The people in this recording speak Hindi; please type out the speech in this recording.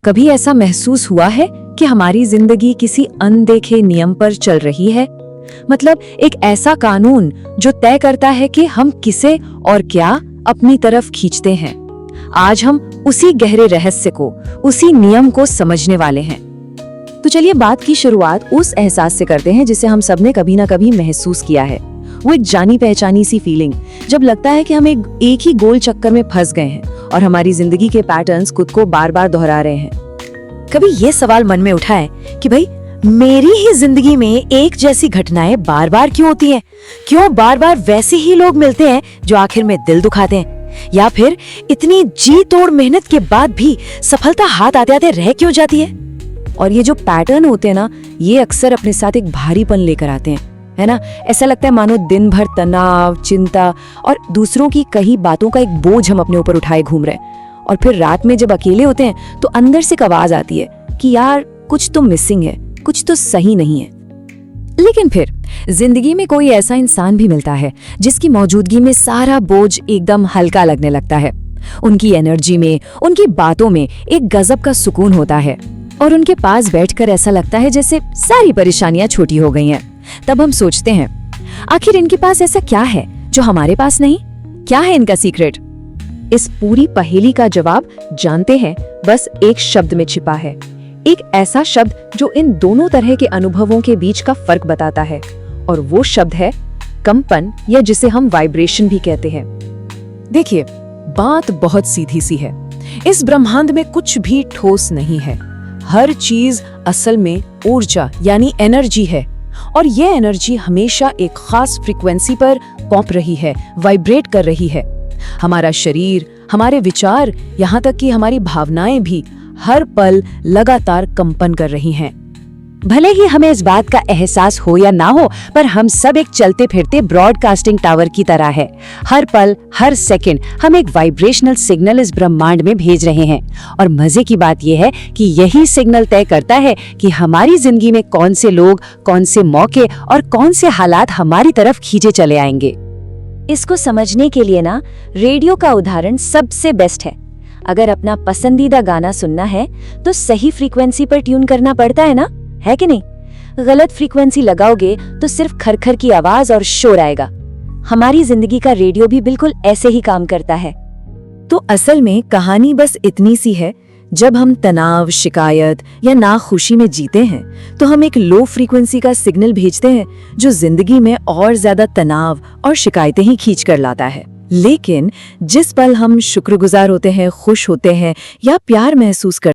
कभी ऐसा महसूस हुआ है कि हमारी जिंदगी किसी अनदेखे नियम पर चल रही है? मतलब एक ऐसा कानून जो तय करता है कि हम किसे और क्या अपनी तरफ खींचते हैं। आज हम उसी गहरे रहस्य को, उसी नियम को समझने वाले हैं। तो चलिए बात की शुरुआत उस एहसास से करते हैं जिसे हम सबने कभी ना कभी महसूस किया है। वो एक जानी पहचानी सी फीलिंग, जब लगता है कि हम एक ही गोल चक्कर में फंस गए हैं और हमारी जिंदगी के पैटर्न्स खुद को बार बार दोहरा रहे हैं। कभी ये सवाल मन में उठा है कि भाई मेरी ही जिंदगी में एक जैसी घटनाएं बार बार क्यों होती हैं? क्यों बार बार वैसे ही लोग मिलते हैं जो आखिर में दिल दुखाते हैं? या फिर इतनी जी तोड़ मेहनत के बाद भी सफलता हाथ आते आते रह क्यों जाती है? और ये जो पैटर्न होते हैं ना, ये अक्सर अपने साथ एक भारीपन लेकर आते हैं, है ना? ऐसा लगता है मानो दिन भर तनाव, चिंता और दूसरों की कही बातों का एक बोझ हम अपने ऊपर उठाए घूम रहे हैं। और फिर रात में जब अकेले होते हैं तो अंदर से एक आवाज आती है कि यार कुछ तो मिसिंग है, कुछ तो सही नहीं है। लेकिन फिर जिंदगी में कोई ऐसा इंसान भी मिलता है जिसकी मौजूदगी में सारा बोझ एकदम हल्का लगने लगता है। उनकी एनर्जी में, उनकी बातों में एक गजब का सुकून होता है और उनके पास बैठकर ऐसा लगता है जैसे सारी परेशानियां छोटी हो गई हैं। तब हम सोचते हैं, आखिर इनके पास ऐसा क्या है जो हमारे पास नहीं? क्या है इनका सीक्रेट? इस पूरी पहेली का जवाब जानते हैं बस एक शब्द में छिपा है। एक ऐसा शब्द जो इन दोनों तरह के अनुभवों के बीच का फर्क बताता है, और वो शब्द है कंपन, या जिसे हम वाइब्रेशन भी कहते हैं। देखिए, बात बहुत सीधी सी है। इस ब्रह्मांड में कुछ भी ठोस नहीं है। हर चीज असल में ऊर्जा यानी एनर्जी है, और ये एनर्जी हमेशा एक खास फ्रीक्वेंसी पर पॉप रही है, वाइब्रेट कर रही है। हमारा शरीर, हमारे विचार, यहाँ तक कि हमारी भावनाएं भी हर पल लगातार कंपन कर रही हैं। भले ही हमें इस बात का एहसास हो या ना हो, पर हम सब एक चलते फिरते ब्रॉडकास्टिंग टावर की तरह है। हर पल, हर सेकंड हम एक वाइब्रेशनल सिग्नल इस ब्रह्मांड में भेज रहे हैं। और मजे की बात यह है कि यही सिग्नल तय करता है कि हमारी जिंदगी में कौन से लोग, कौन से मौके और कौन से हालात हमारी तरफ खींचे चले आएंगे। इसको समझने के लिए ना, रेडियो का उदाहरण सबसे बेस्ट है। अगर अपना पसंदीदा गाना सुनना है तो सही फ्रीक्वेंसी पर ट्यून करना पड़ता है ना, है कि नहीं? गलत फ्रीक्वेंसी लगाओगे तो सिर्फ खरखर की आवाज और शोर आएगा। हमारी जिंदगी का रेडियो भी बिल्कुल ऐसे ही काम करता है। तो असल में कहानी बस इतनी सी है, जब हम तनाव, शिकायत या नाखुशी में जीते हैं तो हम एक लो फ्रीक्वेंसी का सिग्नल भेजते हैं जो जिंदगी में और ज्यादा तनाव और शिकायतें ही खींच कर लाता है। लेकिन जिस पल हम शुक्रगुजार होते हैं, खुश होते हैं या प्यार महसूस करते हैं,